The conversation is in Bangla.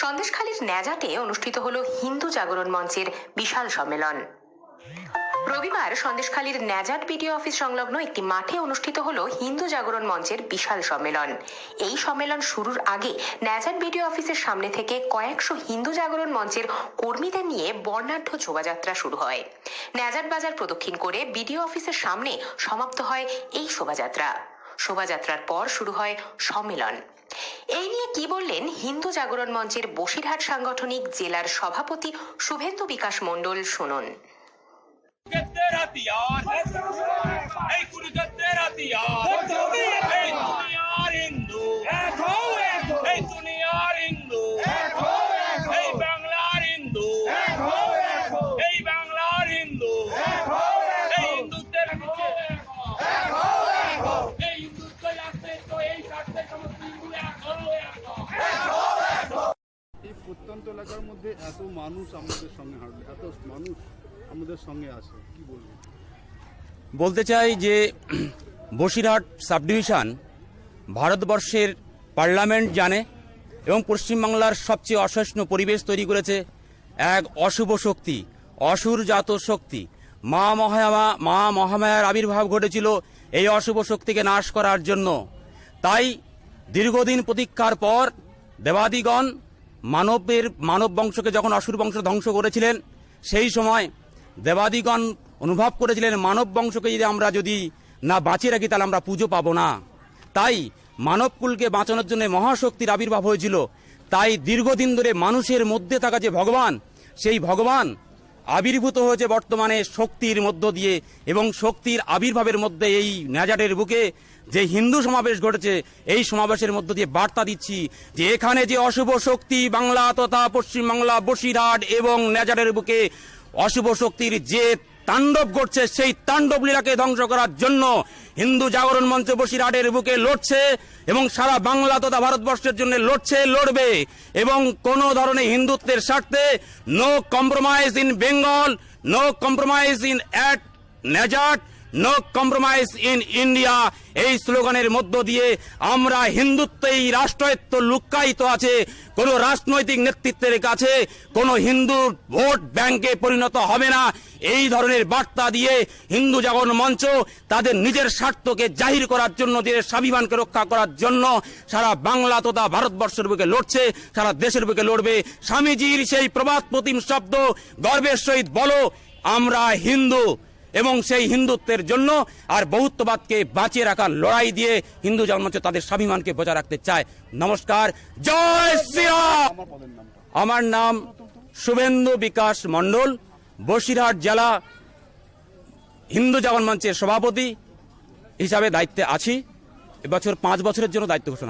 সন্দেশখালীর ন্যাজাটে অনুষ্ঠিত হলো হিন্দু জাগরণ মঞ্চের বিশাল সম্মেলন। রবিবার সন্দেশখালীর ন্যাজাট বিডিও অফিস সংলগ্ন একটি মাঠে অনুষ্ঠিত হলো হিন্দু জাগরণ মঞ্চের বিশাল সম্মেলন। এই সম্মেলন শুরুর আগে ন্যাজাট বিডিও অফিসের সামনে থেকে কয়েকশো হিন্দু জাগরণ মঞ্চের কর্মীদের নিয়ে বর্ণাঢ্য শোভাযাত্রা শুরু হয়। ন্যাজাট বাজার প্রদক্ষিণ করে বিডিও অফিসের সামনে সমাপ্ত হয় এই শোভাযাত্রা। শোভাযাত্রার পর শুরু হয় সম্মেলন। এই নিয়ে কি বললেন হিন্দু জাগরণ মঞ্চের বসিরহাট সাংগঠনিক জেলার সভাপতি শুভেন্দু বিকাশ মণ্ডল, শুনুন। এই প্রত্যন্ত এলাকার মধ্যে এত মানুষ আমাদের সঙ্গে হাঁটবে, এত মানুষ আমাদের সঙ্গে আছে, কি বলবো? বলতে চাই যে বসিরহাট সাব ডিভিশন ভারতবর্ষের পার্লামেন্ট জানে এবং পশ্চিমবাংলার সবচেয়ে অসহিষ্ণু পরিবেশ তৈরি করেছে এক অশুভ শক্তি, অসুরজাত শক্তি। মা মহামায়ার আবির্ভাব ঘটেছিল এই অশুভ শক্তিকে নাশ করার জন্য। তাই দীর্ঘদিন প্রতীক্ষার পর দেবাদিগণ মানব বংশকে যখন অসুর বংশ ধ্বংস করেছিলেন, সেই সময় দেবাদিগণ অনুভব করেছিলেন মানব বংশকে যদি না বাঁচিয়ে রাখি তাহলে আমরা পুজো পাবো না। তাই মানবকুলকে বাঁচানোর জন্য মহাশক্তির আবির্ভাব হয়েছিল। তাই দীর্ঘদিন ধরে মানুষের মধ্যে থাকা যে ভগবান, সেই ভগবান আবির্ভূত হয়েছে বর্তমানে শক্তির মধ্য দিয়ে, এবং শক্তির আবির্ভাবের মধ্যে এই ন্যাজাটের বুকে যে হিন্দু সমাবেশ ঘটেছে, এই সমাবেশের মধ্য দিয়ে বার্তা দিচ্ছি যে এখানে যে অশুভ শক্তি বাংলা তথা পশ্চিমবাংলা বসিরহাট এবং ন্যাজাটের বুকে অশুভ শক্তির যে তাণ্ডব ঘটছে, সেই তাণ্ডব লীলাকে ধ্বংস করার জন্য হিন্দু জাগরণ মঞ্চ বসিরহাটের বুকে লড়ছে এবং সারা বাংলা তথা ভারতবর্ষের জন্য লড়বে। এবং কোন ধরনের হিন্দুত্বের স্বার্থে no compromise in Bengal, no compromise in at Nazat, no compromise in India, এই স্লোগানের মধ্য দিয়ে আমরা হিন্দুত্বেই রাষ্ট্রায়ত্ত লুক্কায়িত আছে, কোন রাজনৈতিক নেতৃত্বের কাছে কোন হিন্দু ভোট ব্যাংকে পরিণত হবে না, এই ধরনের বার্তা দিয়ে হিন্দু জাগরণ মঞ্চ তাদের নিজের স্বার্থকে জাহির করার জন্য, নিজের স্বাভিমানকে রক্ষা করার জন্য সারা বাংলা তথা ভারতবর্ষের বুকে লড়ছে, সারা দেশের বুকে লড়বে। স্বামীজির সেই প্রবাদ প্রতিম শব্দ গর্বের সহিত বলো আমরা হিন্দু, এবং সেই হিন্দুত্বের জন্য আর বহুত্ববাদকে বাঁচিয়ে রাখার লড়াই দিয়ে হিন্দু জাগরণ মঞ্চ তাদের স্বাভিমানকে বজায় রাখতে চায়। নমস্কার, জয় শ্রীরাম। আমার নাম শুভেন্দু বিকাশ মণ্ডল, বসিরহাট জেলা হিন্দু জাগরণ মঞ্চের সভাপতি হিসাবে দায়িত্বে আছি। এবছর 5 বছরের জন্য দায়িত্ব ঘোষণা।